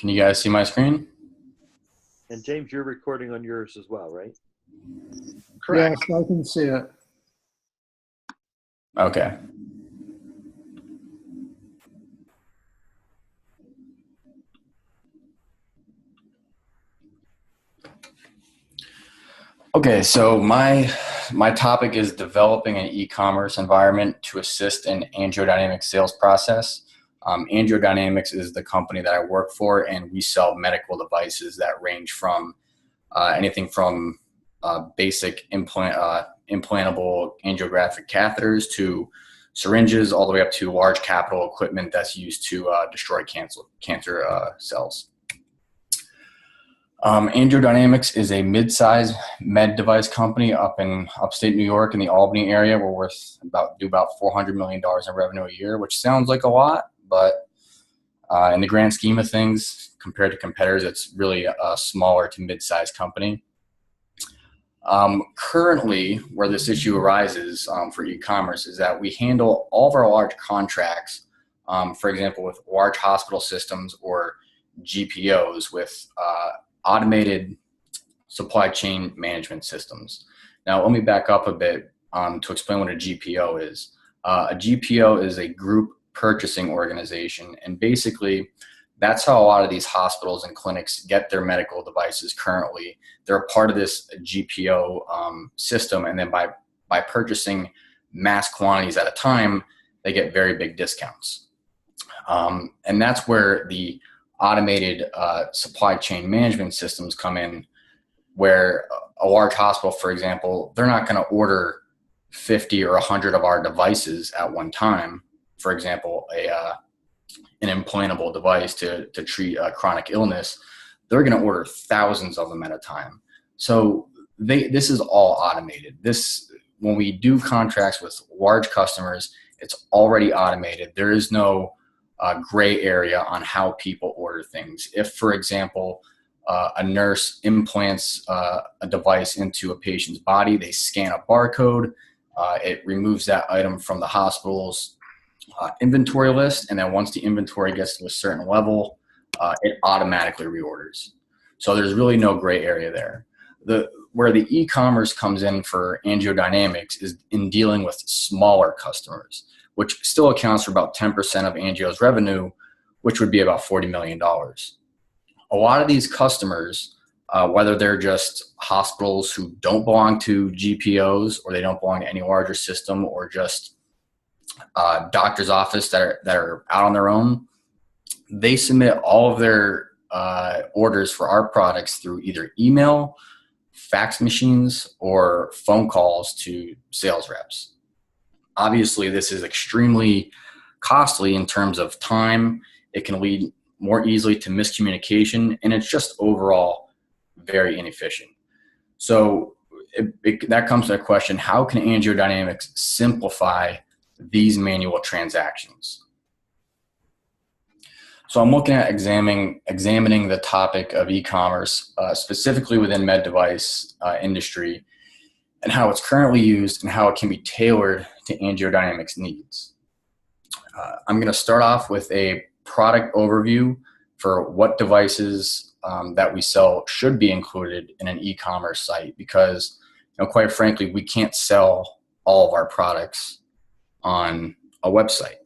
Can you guys see my screen? And James, you're recording on yours as well, right? Correct. Yes, I can see it. Okay. Okay, so my topic is developing an e-commerce environment to assist in angiodynamic sales process. Angiodynamics is the company that I work for, and we sell medical devices that range from anything from basic implantable angiographic catheters to syringes, all the way up to large capital equipment that's used to destroy cancer cells. Angiodynamics is a mid-sized med device company up in upstate New York in the Albany area. We're do about $400 million in revenue a year, which sounds like a lot, but in the grand scheme of things, compared to competitors, it's really a smaller to mid-sized company. Currently, where this issue arises for e-commerce is that we handle all of our large contracts, for example, with large hospital systems or GPOs with automated supply chain management systems. Now, let me back up a bit to explain what a GPO is. A GPO is a group purchasing organization, and basically that's how a lot of these hospitals and clinics get their medical devices currently. They're a part of this GPO system, and then by purchasing mass quantities at a time, they get very big discounts. And that's where the automated supply chain management systems come in, where a large hospital, for example, they're not going to order 50 or 100 of our devices at one time. For example, an implantable device to treat a chronic illness, they're going to order thousands of them at a time. So this is all automated. When we do contracts with large customers, it's already automated. There is no gray area on how people order things. If, for example, a nurse implants a device into a patient's body, they scan a barcode, it removes that item from the hospital's inventory list, and then once the inventory gets to a certain level, it automatically reorders. So there's really no gray area there. Where the e-commerce comes in for angiodynamics is in dealing with smaller customers, which still accounts for about 10% of Angio's revenue, which would be about $40 million. A lot of these customers, whether they're just hospitals who don't belong to GPOs or they don't belong to any larger system, or just doctor's office that are out on their own, they submit all of their orders for our products through either email, fax machines, or phone calls to sales reps. Obviously, this is extremely costly in terms of time. It can lead more easily to miscommunication, and it's just overall very inefficient. So that comes to the question, how can angiodynamics simplify these manual transactions? So I'm looking at examining the topic of e-commerce, specifically within med device industry, and how it's currently used and how it can be tailored to angiodynamics needs. I'm going to start off with a product overview for what devices that we sell should be included in an e-commerce site, because quite frankly, we can't sell all of our products on a website.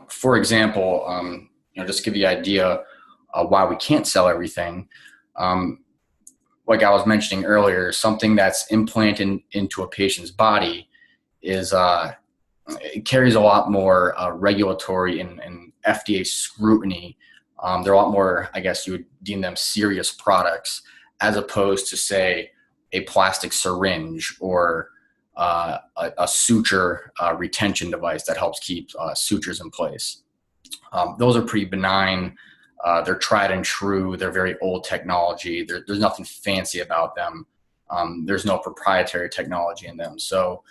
For example, just to give you an idea of why we can't sell everything, like I was mentioning earlier, something that's implanted into a patient's body it carries a lot more regulatory and FDA scrutiny. They're a lot more, I guess you would deem them, serious products, as opposed to, say, a plastic syringe or a suture retention device that helps keep sutures in place. Those are pretty benign. They're tried and true. They're very old technology. There's nothing fancy about them. There's no proprietary technology in them. So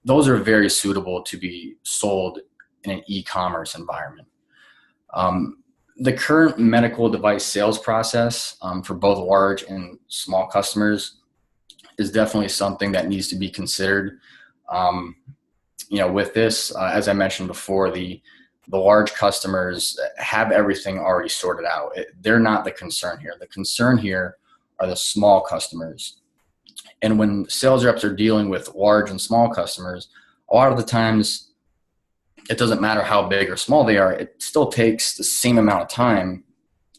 those are very suitable to be sold in an e-commerce environment. The current medical device sales process for both large and small customers is definitely something that needs to be considered. With this, as I mentioned before, the the large customers have everything already sorted out. They're not the concern here. The concern here are the small customers. And when sales reps are dealing with large and small customers, a lot of the times it doesn't matter how big or small they are, it still takes the same amount of time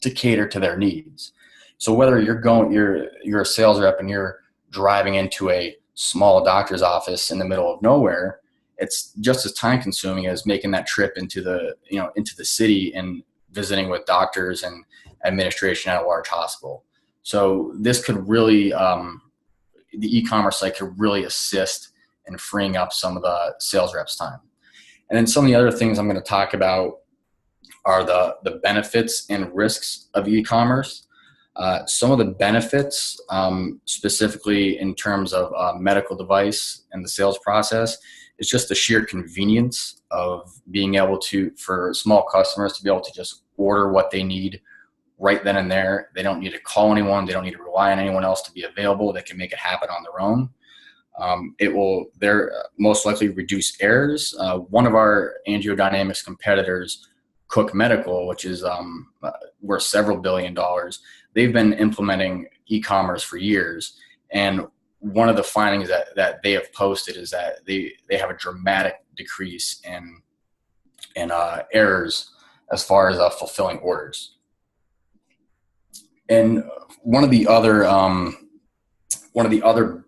to cater to their needs. So whether you're a sales rep and you're driving into a small doctor's office in the middle of nowhere, it's just as time consuming as making that trip into the city and visiting with doctors and administration at a large hospital. So this could really, the e-commerce site could really assist in freeing up some of the sales reps' time. And then some of the other things I'm going to talk about are the benefits and risks of e-commerce. Some of the benefits, specifically in terms of medical device and the sales process, is just the sheer convenience of being able to, for small customers to be able to just order what they need right then and there. They don't need to call anyone. They don't need to rely on anyone else to be available. They can make it happen on their own. It will most likely reduce errors. One of our AngioDynamics competitors, Cook Medical, which is worth several $1 billion, they've been implementing e-commerce for years. And one of the findings that they have posted is that they have a dramatic decrease in errors as far as fulfilling orders. And one of the other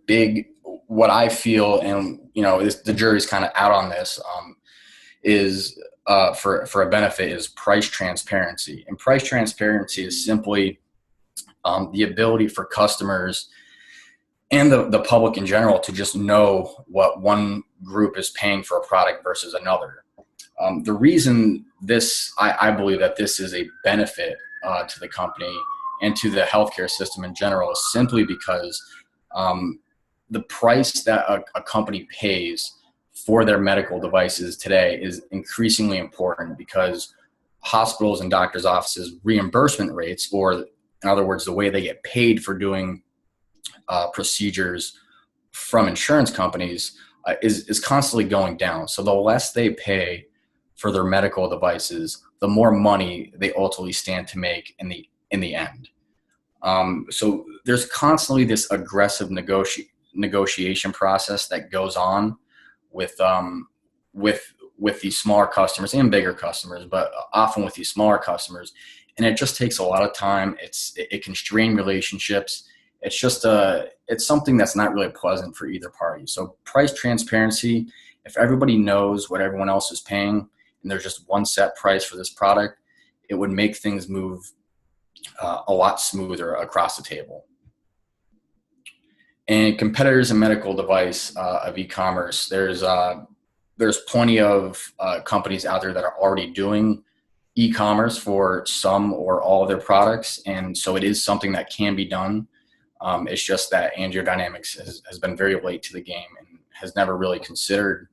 big, what I feel, and the jury's kind of out on this, is for a benefit is price transparency. And price transparency is simply the ability for customers and the public in general to just know what one group is paying for a product versus another. The reason I believe that this is a benefit to the company and to the healthcare system in general is simply because the price that a company pays for their medical devices today is increasingly important, because hospitals and doctors' offices reimbursement rates, or in other words, the way they get paid for doing procedures from insurance companies is constantly going down. So the less they pay for their medical devices, the more money they ultimately stand to make in the end. So there's constantly this aggressive negotiation process that goes on with these smaller customers and bigger customers, but often with these smaller customers. And it just takes a lot of time. It can strain relationships. It's something that's not really pleasant for either party. So price transparency, if everybody knows what everyone else is paying and there's just one set price for this product, it would make things move a lot smoother across the table. And competitors in medical device of e-commerce, there's plenty of companies out there that are already doing e-commerce for some or all of their products. And so it is something that can be done. It's just that AngioDynamics has been very late to the game and has never really considered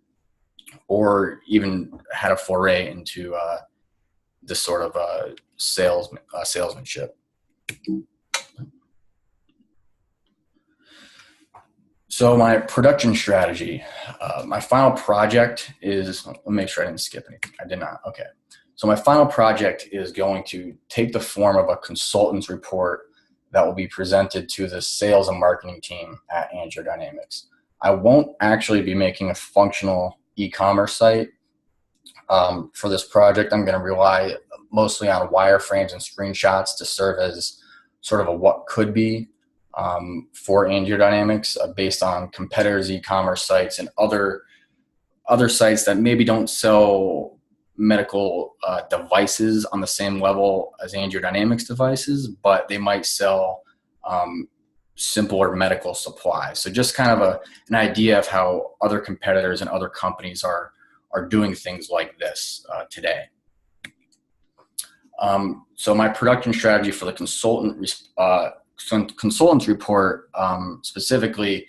or even had a foray into this sort of salesmanship. So my production strategy, my final project is, let me make sure I didn't skip anything. I did not. Okay. So my final project is going to take the form of a consultant's report that will be presented to the sales and marketing team at AngioDynamics. I won't actually be making a functional e-commerce site for this project. I'm going to rely mostly on wireframes and screenshots to serve as sort of a what could be for AngioDynamics based on competitors' e-commerce sites and other sites that maybe don't sell medical devices on the same level as AngioDynamics devices, but they might sell simpler medical supplies. So just kind of an idea of how other competitors and other companies are doing things like this today. So my production strategy for the consultant's report specifically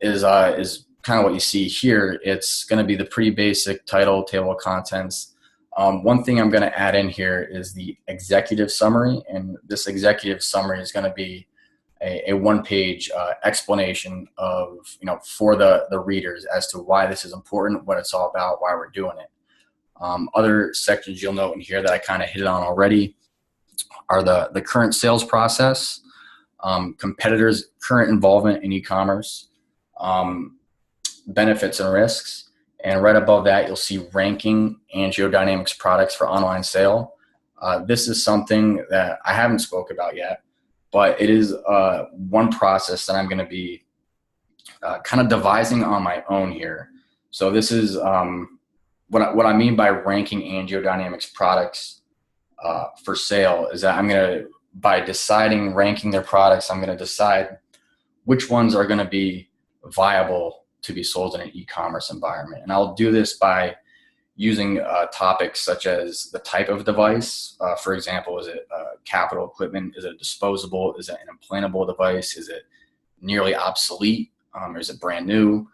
is kind of what you see here. It's going to be the pretty basic title, table of contents. One thing I'm going to add in here is the executive summary, and this executive summary is going to be a one-page explanation of, for the readers as to why this is important, what it's all about, why we're doing it. Other sections you'll note in here that I kind of hit on already are the current sales process, competitors' current involvement in e-commerce, benefits and risks, and right above that you'll see ranking AngioDynamics products for online sale. This is something that I haven't spoke about yet, but it is one process that I'm going to be kind of devising on my own here. So this is what I mean by ranking AngioDynamics products for sale is that by ranking their products, I'm going to decide which ones are going to be viable to be sold in an e-commerce environment. And I'll do this by using topics such as the type of device. For example, is it capital equipment? Is it disposable? Is it an implantable device? Is it nearly obsolete? Or is it brand new?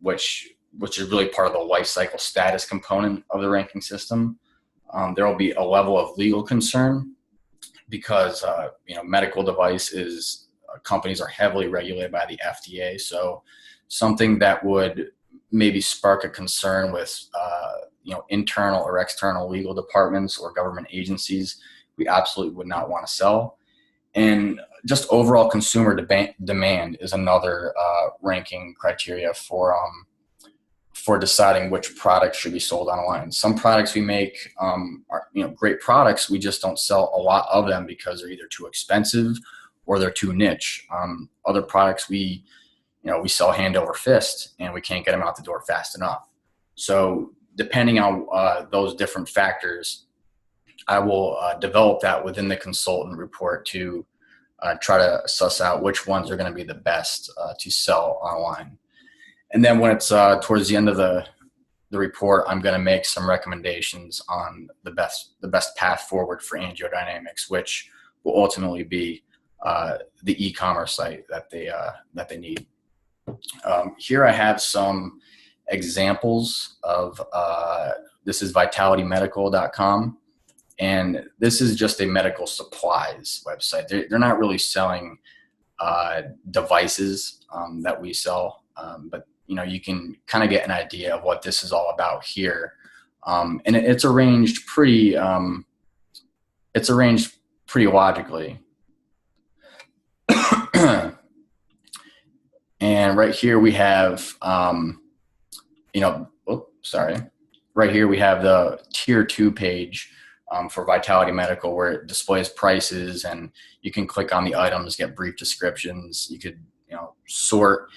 Which is really part of the life cycle status component of the ranking system. There will be a level of legal concern because medical devices companies are heavily regulated by the FDA. So something that would maybe spark a concern with internal or external legal departments or government agencies, we absolutely would not want to sell. And just overall consumer demand is another ranking criteria for deciding which products should be sold online. Some products we make are great products. We just don't sell a lot of them because they're either too expensive or they're too niche. Other products we sell hand over fist and we can't get them out the door fast enough. So depending on those different factors, I will develop that within the consultant report to try to suss out which ones are going to be the best to sell online. And then when it's towards the end of the report, I'm going to make some recommendations on the best path forward for AngioDynamics, which will ultimately be the e-commerce site that they need. Here I have some examples of this is vitalitymedical.com, and this is just a medical supplies website. They're not really selling devices that we sell, but you can kind of get an idea of what this is all about here. And it's arranged pretty logically. And right here we have, right here we have the tier 2 page for Vitality Medical, where it displays prices and you can click on the items, get brief descriptions. You could, sort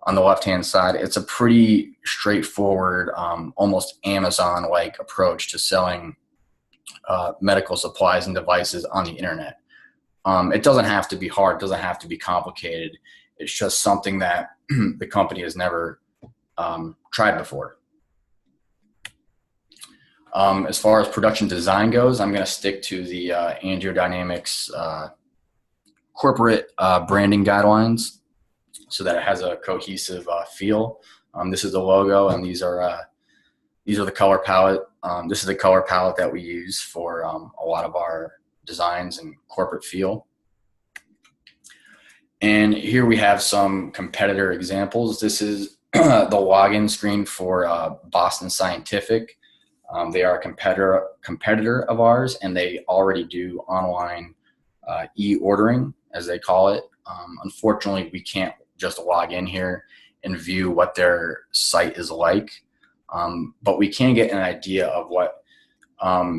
on the left-hand side. It's a pretty straightforward, almost Amazon-like approach to selling medical supplies and devices on the internet. It doesn't have to be hard. It doesn't have to be complicated. It's just something that the company has never tried before. As far as production design goes, I'm going to stick to the AngioDynamics corporate branding guidelines so that it has a cohesive feel. This is the logo, and these are the color palette. This is the color palette that we use for a lot of our designs and corporate feel. And here we have some competitor examples. This is the login screen for Boston Scientific. They are a competitor of ours, and they already do online e-ordering, as they call it. Unfortunately, we can't just log in here and view what their site is like, but we can get an idea of what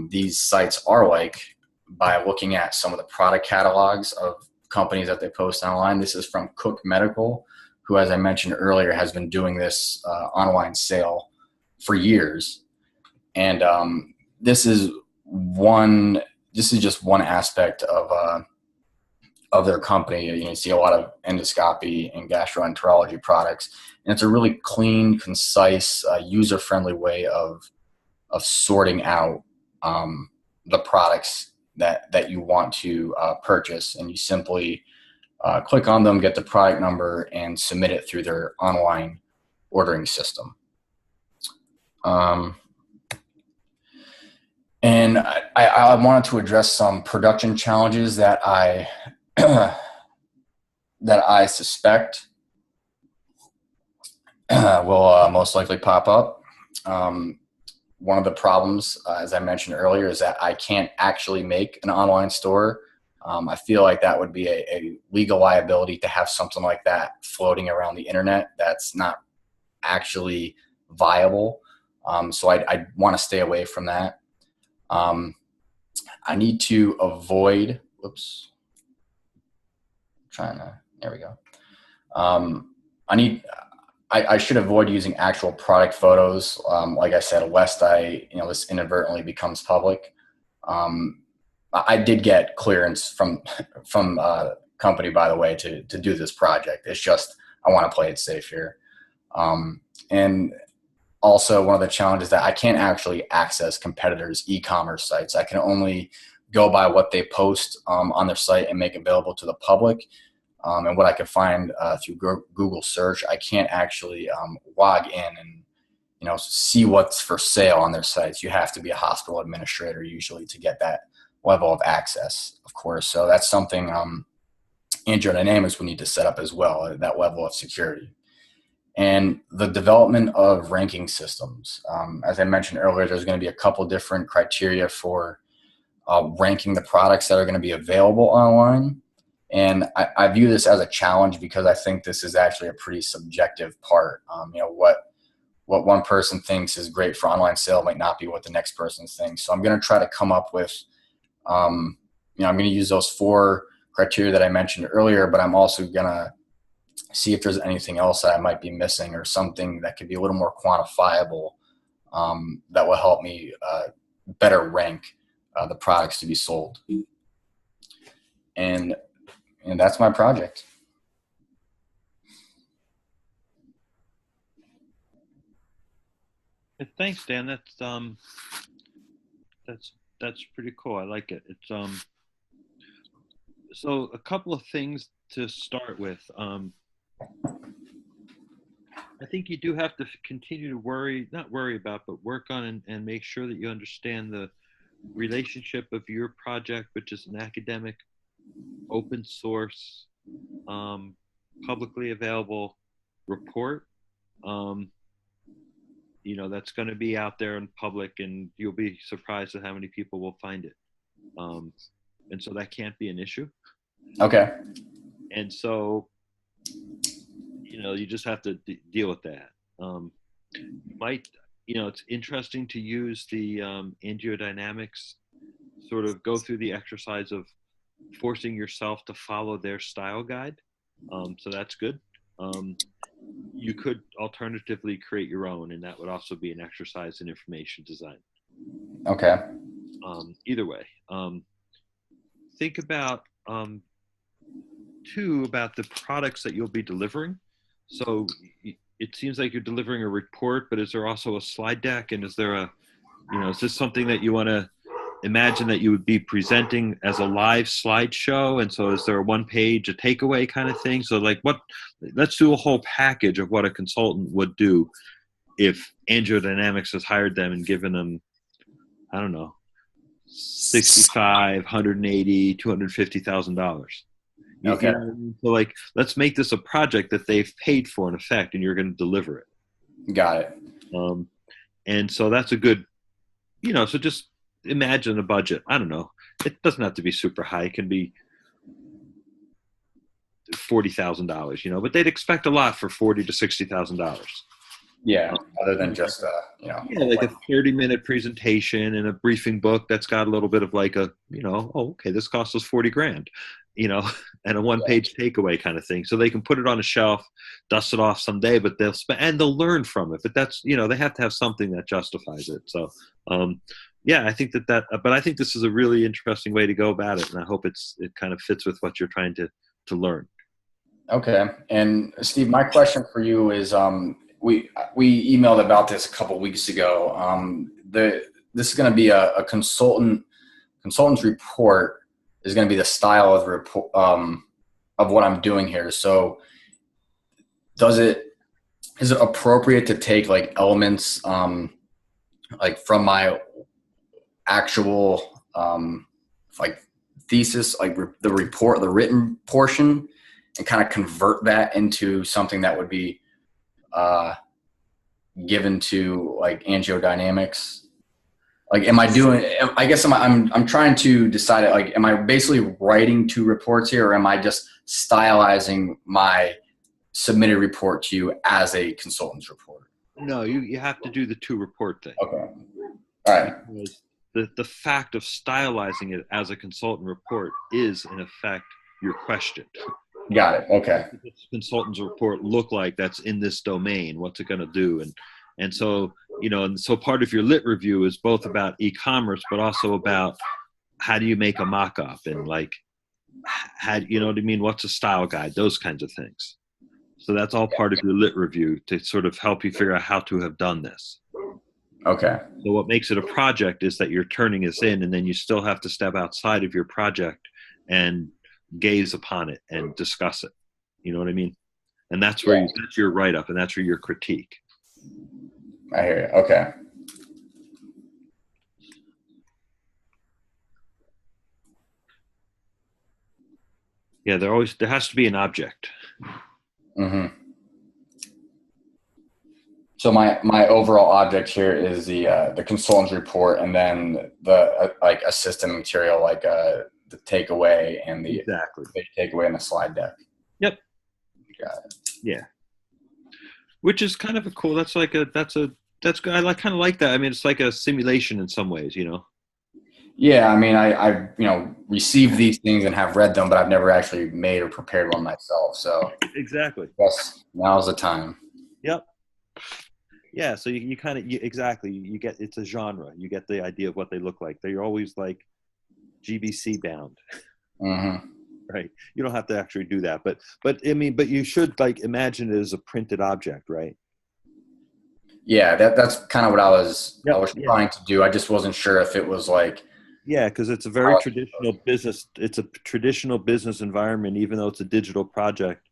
these sites are like by looking at some of the product catalogs of companies that they post online. This is from Cook Medical, who, as I mentioned earlier, has been doing this online sale for years. And this is just one aspect of their company. You see a lot of endoscopy and gastroenterology products, and it's a really clean, concise, user-friendly way of sorting out the products that you want to purchase, and you simply click on them, get the product number, and submit it through their online ordering system. And I wanted to address some production challenges that I suspect will most likely pop up. one of the problems, as I mentioned earlier, is that I can't actually make an online store. I feel like that would be a legal liability to have something like that floating around the internet that's not actually viable. So I want to stay away from that. I need to avoid, whoops, there we go. I need, I should avoid using actual product photos. Like I said, lest this inadvertently becomes public. I did get clearance from company, by the way, to do this project. It's just I want to play it safe here. And also, one of the challenges that I can't actually access competitors' e-commerce sites. I can only go by what they post on their site and make available to the public. And what I can find through Google search. I can't actually log in and see what's for sale on their sites. You have to be a hospital administrator usually to get that level of access, of course. So that's something AngioDynamics would need to set up as well, that level of security. And the development of ranking systems. As I mentioned earlier, there's going to be a couple different criteria for ranking the products that are going to be available online. And I view this as a challenge because I think this is actually a pretty subjective part. What one person thinks is great for online sale might not be what the next person thinks. So I'm going to try to come up with, I'm going to use those 4 criteria that I mentioned earlier, but I'm also going to see if there's anything else that I might be missing or something that could be a little more quantifiable that will help me better rank the products to be sold. And that's my project. Thanks, Dan. That's pretty cool. I like it. It's so a couple of things to start with. I think you do have to continue to not worry about, but work on and make sure that you understand the relationship of your project, which is an academic, open source, publicly available report. That's going to be out there in public, and you'll be surprised at how many people will find it. And so that can't be an issue. Okay. And so, you just have to deal with that. It's interesting to use the AngioDynamics, sort of go through the exercise of forcing yourself to follow their style guide. So that's good. You could alternatively create your own, and that would also be an exercise in information design. Okay. Either way, think about about the products that you'll be delivering. So it seems like you're delivering a report, but is there also a slide deck? And is there is this something that you want to imagine that you would be presenting as a live slideshow? And so is there a 1-page, a takeaway kind of thing? So let's do a whole package of what a consultant would do if AngioDynamics has hired them and given them, I don't know, $65,000, $180,000, $250,000. Okay. So let's make this a project that they've paid for in effect, and you're going to deliver it. Got it. And so that's a good, so just imagine a budget. I don't know. It doesn't have to be super high. It can be $40,000, but they'd expect a lot for $40,000 to $60,000. Yeah, other than just like a 30-minute presentation and a briefing book that's got a little bit of like this cost us $40,000, and a 1-page takeaway kind of thing. So they can put it on a shelf, dust it off someday, but they'll learn from it. But that's, they have to have something that justifies it. So, I think but I think this is a really interesting way to go about it. And I hope it kind of fits with what you're trying to learn. Okay. And Steve, my question for you is, we emailed about this a couple weeks ago. This is going to be a consultant's report is going to be the style of the report of what I'm doing here. So, is it appropriate to take like elements like from my actual thesis, like the report, the written portion, and kind of convert that into something that would be given to like AngioDynamics Like, am I doing? I guess I'm trying to decide. Like, am I basically writing two reports here, or am I just stylizing my submitted report to you as a consultant's report? No, you have to do the two report thing. Okay. All right. Because the fact of stylizing it as a consultant report is, in effect, your question. Got it. Okay. What does the consultant's report look like that's in this domain? What's it going to do? And so, and so part of your lit review is both about e-commerce, but also about how do you make a mock-up, and like, how, you know what I mean? What's a style guide? Those kinds of things. So that's all part of your lit review to sort of help you figure out how to have done this. Okay. So what makes it a project is that you're turning this in, and then you still have to step outside of your project and gaze upon it and discuss it. You know what I mean? And that's where that's your write-up, and that's where your critique. I hear you. Okay. Yeah, there has to be an object. Mm-hmm. So my overall object here is the consultant's report, and then the like a system material, like the takeaway and the takeaway in the slide deck. Yep. Got it. Yeah. Which is kind of a cool. That's good. I kind of like that. I mean, it's like a simulation in some ways, Yeah, I mean, I received these things and have read them, but I've never actually made or prepared one myself. So exactly. Yes, now's the time. Yep. Yeah, so you kind of exactly, you get, it's a genre. You get the idea of what they look like. They're always like GBC bound. Mm-hmm. Right. You don't have to actually do that, but I mean, but you should like imagine it as a printed object, right? Yeah, that's kind of what I was trying to do. I just wasn't sure if it was like. Yeah, because it's a very traditional business. It's a traditional business environment, even though it's a digital project.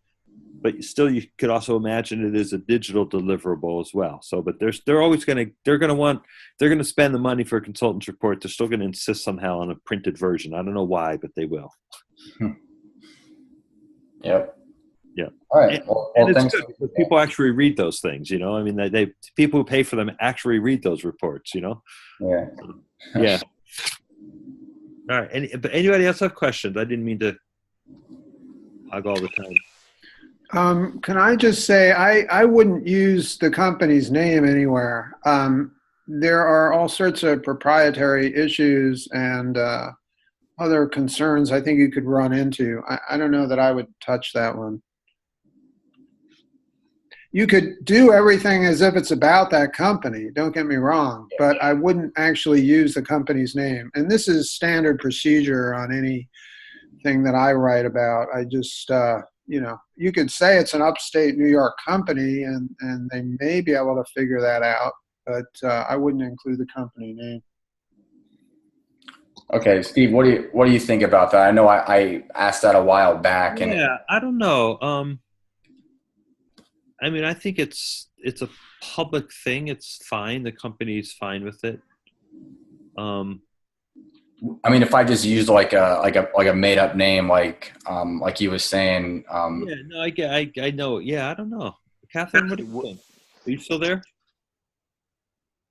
But still, you could also imagine it as a digital deliverable as well. So, but they're always going to spend the money for a consultant's report. They're still going to insist somehow on a printed version. I don't know why, but they will. Yep. Yeah. All right. And it's good because people actually read those things. I mean, they people who pay for them actually read those reports. Yeah. Yeah. All right. But anybody else have questions? I didn't mean to hog all the time. Can I just say I wouldn't use the company's name anywhere. There are all sorts of proprietary issues and other concerns I think you could run into. I don't know that I would touch that one. You could do everything as if it's about that company, don't get me wrong, but I wouldn't actually use the company's name. And this is standard procedure on anything that I write about. I just, you could say it's an upstate New York company and they may be able to figure that out, but I wouldn't include the company name. Okay, Steve, what do you think about that? I know I asked that a while back. Yeah, I don't know. I mean, I think it's a public thing. It's fine. The company's fine with it. I mean, if I just used like a made up name, like he was saying. Yeah, no, I know. Yeah, I don't know. Catherine, what do you think? Are you still there?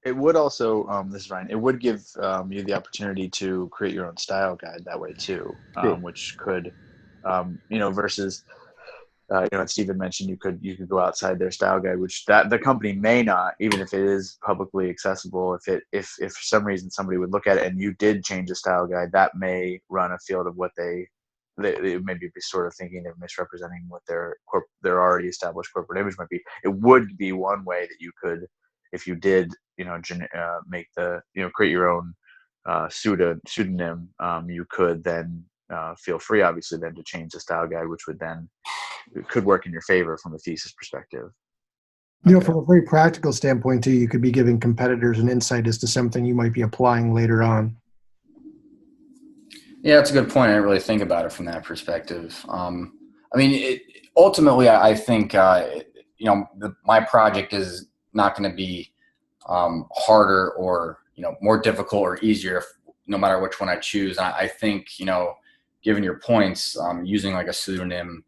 It would also, this is Ryan, it would give you the opportunity to create your own style guide that way too, which could, versus, as Stephen mentioned, you could go outside their style guide, which the company may not, even if it is publicly accessible. If for some reason somebody would look at it and you did change the style guide, that may run afield of what they maybe be sort of thinking they're misrepresenting what their already established corporate image might be. It would be one way that you could, if you did, make create your own pseudonym, you could then feel free, obviously, then to change the style guide, which could work in your favor from a thesis perspective. From a very practical standpoint too, you could be giving competitors an insight as to something you might be applying later on. Yeah, that's a good point. I didn't really think about it from that perspective. I mean, ultimately, I think my project is not going to be harder or more difficult or easier no matter which one I choose. And I think given your points, using like a pseudonym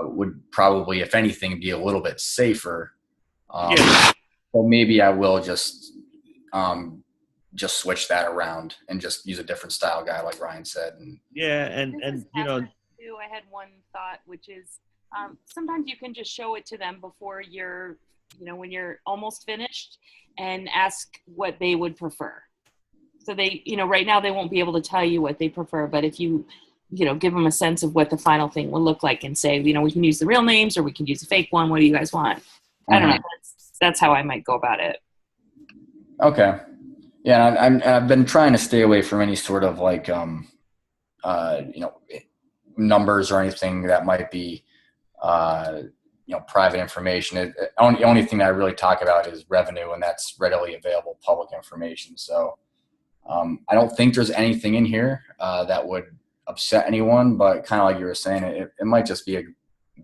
would probably, if anything, be a little bit safer. So maybe I will just just switch that around and just use a different style guide, like Ryan said. And Yeah, and you know, too, I had one thought, which is sometimes you can just show it to them before you're, when you're almost finished, and ask what they would prefer. So they, right now they won't be able to tell you what they prefer, but if you, give them a sense of what the final thing will look like and say, we can use the real names or we can use a fake one. What do you guys want? I don't know. That's how I might go about it. Okay. Yeah, I've been trying to stay away from any sort of like, numbers or anything that might be, private information. The only thing I really talk about is revenue, and that's readily available public information. So I don't think there's anything in here that would upset anyone, but kind of like you were saying, it might just be a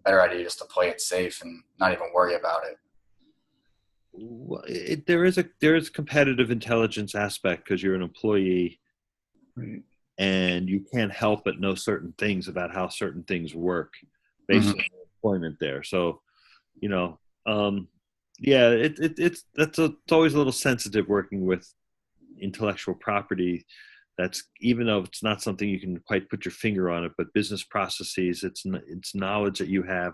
better idea just to play it safe and not even worry about it. Well, there is competitive intelligence aspect because you're an employee, Right. and you can't help but know certain things about how certain things work based on your employment there. So, it's always a little sensitive working with intellectual property. That's, even though it's not something you can quite put your finger on it, but business processes, it's knowledge that you have.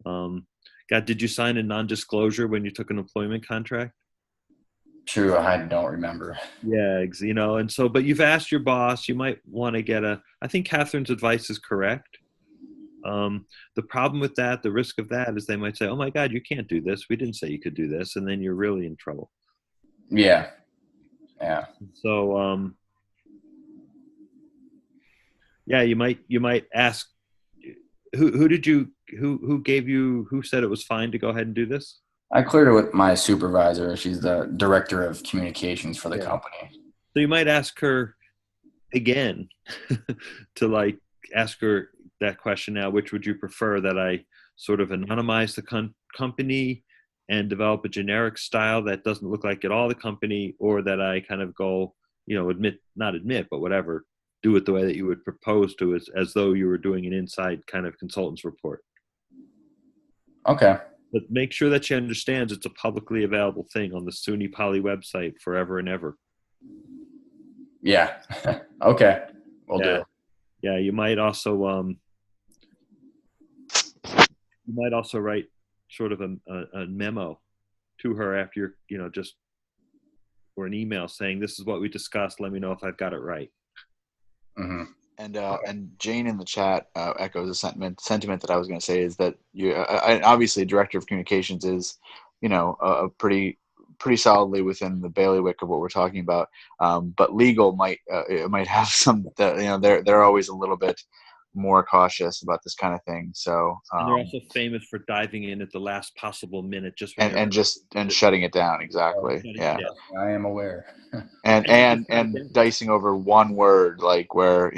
God, did you sign a non-disclosure when you took an employment contract? True, I don't remember. Yeah, and so, but you've asked your boss, you might want to get I think Catherine's advice is correct. The problem with that, the risk of that is they might say, oh my God, you can't do this. We didn't say you could do this. And then you're really in trouble. Yeah. Yeah. So, yeah, you might ask, who said it was fine to go ahead and do this? I cleared it with my supervisor. She's the director of communications for the company. So you might ask her again to ask her that question now, which would you prefer, that I sort of anonymize the company and develop a generic style that doesn't look like at all the company, or that I kind of go, not admit, but whatever, do it the way that you would propose to, as though you were doing an inside kind of consultant's report. Okay. But make sure that she understands it's a publicly available thing on the SUNY Poly website forever and ever. Yeah. Okay. We'll do. Yeah, you might also write sort of a memo to her after or an email saying, this is what we discussed. Let me know if I've got it right. Mm-hmm. And Jane in the chat echoes a sentiment that I was going to say, is that obviously director of communications is, a pretty solidly within the bailiwick of what we're talking about. But legal might have some, they're always a little bit more cautious about this kind of thing. So and they're also famous for diving in at the last possible minute, and shutting it down. Exactly. Yeah. I am aware. and dicing over one word, like where,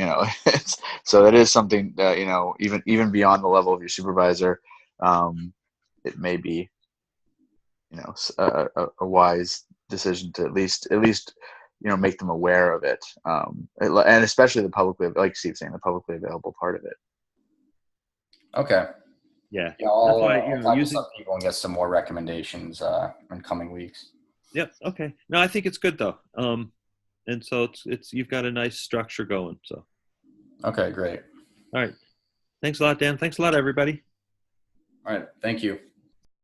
so that is something that, even beyond the level of your supervisor, it may be, a wise decision to at least make them aware of it, and especially the publicly, like Steve's saying, the publicly available part of it. Okay. Yeah. I'll talk to some people and get some more recommendations in coming weeks. Yep. Okay. No, I think it's good though. And so it's you've got a nice structure going. So. Okay, great. All right. Thanks a lot, Dan. Thanks a lot, everybody. All right. Thank you.